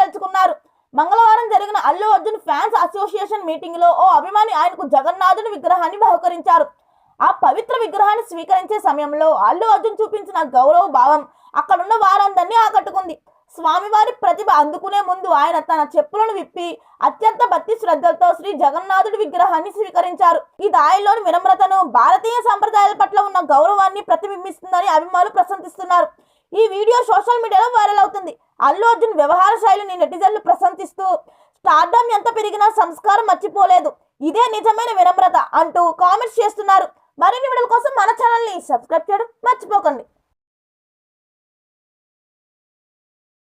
గెలుచుకున్నారు. మంగళవారం జరిగిన Allu Arjun fans association meeting లో ఓ అభిమాని ఆయనకు జగన్నాథుడి విగ్రహాన్ని బహుకరించారు. ఆ పవిత్ర విగ్రహాన్ని స్వీకరించే సమయంలో అల్లు అర్జున్ చూపించిన గౌరవ భావం అక్కడున్న వారందరినీ ఆకట్టుకుంది. స్వామివారి ప్రతిభ అందుకునే ముందు ఆయన తన చెప్పులను విప్పి అత్యంత భక్తి శ్రద్ధలతో శ్రీ జగన్నాథుడి విగ్రహాన్ని స్వీకరించారు. ఇది ఆయనలోని వినమ్రతను, భారతీయ సంప్రదాయాల పట్ల ఉన్న గౌరవాన్ని ప్రతిబింబిస్తుందని అభిమానులు ప్రశంసిస్తున్నారు. ఈ వీడియో సోషల్ మీడియాలో వైరల్ అవుతుంది. అల్లు అర్జున్ వ్యవహార శైలిని నెటిజన్లు ప్రశంసిస్తూ స్టార్డమ్ ఎంత పెరిగినా సంస్కారం మర్చిపోలేదు, ఇదే నిజమైన వినమ్రత అంటూ కామెంట్స్ చేస్తున్నారు. మరిన్ని వీడియోల కోసం మన ఛానల్ని సబ్స్క్రైబ్ చేయడం మర్చిపోకండి.